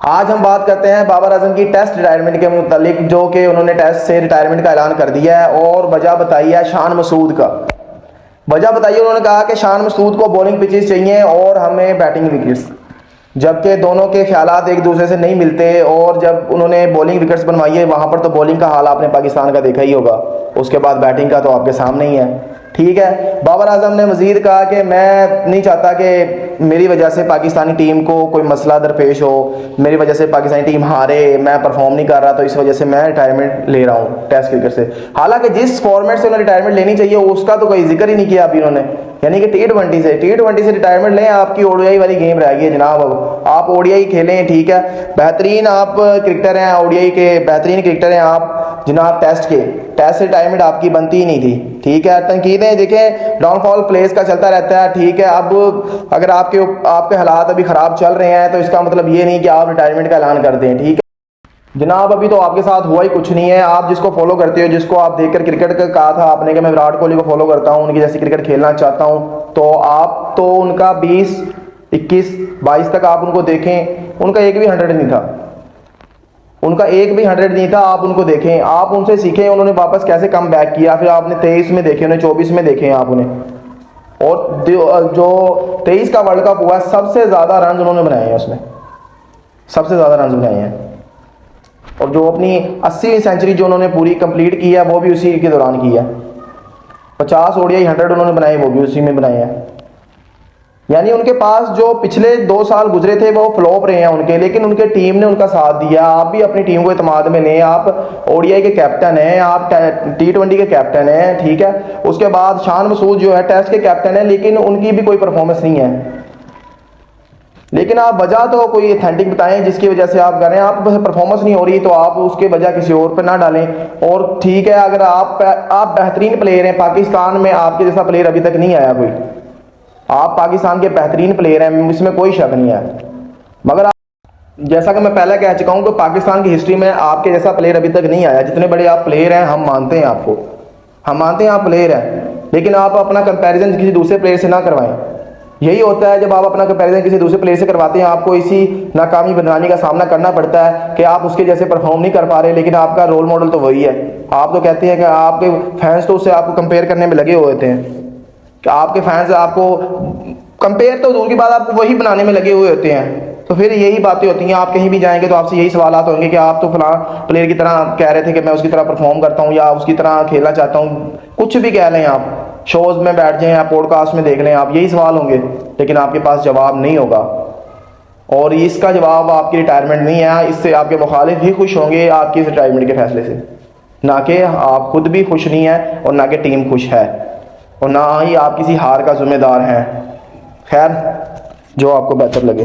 आज हम बात करते हैं बाबर आजम की टेस्ट रिटायरमेंट के मुतालिक, जो कि उन्होंने टेस्ट से रिटायरमेंट का ऐलान कर दिया है। और वजह बताई है शान मसूद का। वजह बताइए, उन्होंने कहा कि शान मसूद को बॉलिंग पिचेस चाहिए और हमें बैटिंग विकेट्स, जबकि दोनों के ख्यालात एक दूसरे से नहीं मिलते। और जब उन्होंने बॉलिंग विकेट्स बनवाई है वहाँ पर तो बॉलिंग का हाल आपने पाकिस्तान का देखा ही होगा, उसके बाद बैटिंग का तो आपके सामने ही है। ठीक है, बाबर आजम ने मजीद कहा कि मैं नहीं चाहता कि मेरी वजह से पाकिस्तानी टीम को कोई मसला दरपेश हो, मेरी वजह से पाकिस्तानी टीम हारे, मैं परफॉर्म नहीं कर रहा, तो इस वजह से मैं रिटायरमेंट ले रहा हूँ टेस्ट क्रिकेट से। हालांकि जिस फॉर्मेट से उन्हें रिटायरमेंट लेनी चाहिए उसका तो कोई जिक्र ही नहीं किया अभी उन्होंने, यानी कि टी20 से रिटायरमेंट लें। आपकी ओडीआई वाली गेम रह गई है जनाब, अब आप ओडीआई खेलें। ठीक है, बेहतरीन आप क्रिकेटर हैं, ओडीआई के बेहतरीन क्रिकेटर हैं आप जनाब। टेस्ट से रिटायरमेंट आपकी बनती ही नहीं थी। ठीक है, तनकीदें देखें, डाउनफॉल प्लेस का चलता रहता है। ठीक है, अब अगर आपके हालात अभी ख़राब चल रहे हैं तो इसका मतलब ये नहीं कि आप रिटायरमेंट का ऐलान कर दें। ठीक है जनाब, अभी तो आपके साथ हुआ ही कुछ नहीं है। आप जिसको फॉलो करते हो, जिसको आप देखकर क्रिकेट का कहा था आपने कि मैं विराट कोहली को फॉलो करता हूँ, उनकी जैसी क्रिकेट खेलना चाहता हूँ, तो आप तो उनका 20, 21, 22 तक आप उनको देखें, उनका एक भी 100 नहीं था, उनका एक भी 100 नहीं था। आप उनको देखें, आप उनसे सीखें, उन्होंने वापस कैसे कम बैक किया। फिर आपने 23 में देखे, उन्हें 24 में देखे आप उन्हें। और जो 23 का वर्ल्ड कप हुआ, सबसे ज़्यादा रन उन्होंने बनाए हैं, उसमें सबसे ज़्यादा रन बनाए हैं। और जो अपनी 80वीं सेंचुरी जो उन्होंने पूरी कंप्लीट की है वो भी उसी के दौरान की है। 50 ओडीआई 100 उन्होंने बनाए, वो भी उसी में बनाए हैं। यानी उनके पास जो पिछले 2 साल गुजरे थे वो फ्लॉप रहे हैं उनके, लेकिन उनके टीम ने उनका साथ दिया। आप भी अपनी टीम को इत्मीनान में लें, आप ओडीआई के कैप्टन हैं, आप टी20 के कैप्टन हैं। ठीक है, उसके बाद शान मसूद जो है टेस्ट के कैप्टन है, लेकिन उनकी भी कोई परफॉर्मेंस नहीं है। लेकिन आप वजह तो कोई ऑथेंटिक बताएं जिसकी वजह से आप कर रहे हैं। आप परफॉर्मेंस नहीं हो रही तो आप उसके वजह किसी और पर ना डालें। और ठीक है, अगर आप बेहतरीन प्लेयर हैं, पाकिस्तान में आपके जैसा प्लेयर अभी तक नहीं आया कोई, आप पाकिस्तान के बेहतरीन प्लेयर हैं, इसमें कोई शक नहीं है। मगर जैसा कि मैं पहले कह चुका हूं कि पाकिस्तान की हिस्ट्री में आपके जैसा प्लेयर अभी तक नहीं आया। जितने बड़े आप प्लेयर हैं हम मानते हैं आपको, हम मानते हैं आप प्लेयर हैं, लेकिन आप अपना कंपैरिजन किसी दूसरे प्लेयर से ना करवाएं। यही होता है जब आप अपना कंपैरिजन किसी दूसरे प्लेयर से करवाते हैं, आपको इसी नाकामी बदनामी का सामना करना पड़ता है कि आप उसके जैसे परफॉर्म नहीं कर पा रहे, लेकिन आपका रोल मॉडल तो वही है। आप तो कहते हैं कि आपके फैंस तो उससे आपको कंपेयर करने में लगे हुए थे, कि आपके फैंस आपको कंपेयर तो दूर की बात आपको वही बनाने में लगे हुए होते हैं। तो फिर यही बातें होती हैं, आप कहीं भी जाएंगे तो आपसे यही सवालात होंगे कि आप तो फलां प्लेयर की तरह कह रहे थे कि मैं उसकी तरह परफॉर्म करता हूँ या उसकी तरह खेलना चाहता हूँ। कुछ भी कह लें, आप शोज़ में बैठ जाएं या पॉडकास्ट में देख लें, आप यही सवाल होंगे, लेकिन आपके पास जवाब नहीं होगा। और इसका जवाब आपकी रिटायरमेंट नहीं है। इससे आपके मुखालिफ ही खुश होंगे आपकी इस रिटायरमेंट के फैसले से, ना कि आप खुद भी खुश नहीं हैं और ना कि टीम खुश है, और ना ही आप किसी हार का जिम्मेदार हैं। खैर, जो आपको बेहतर लगे।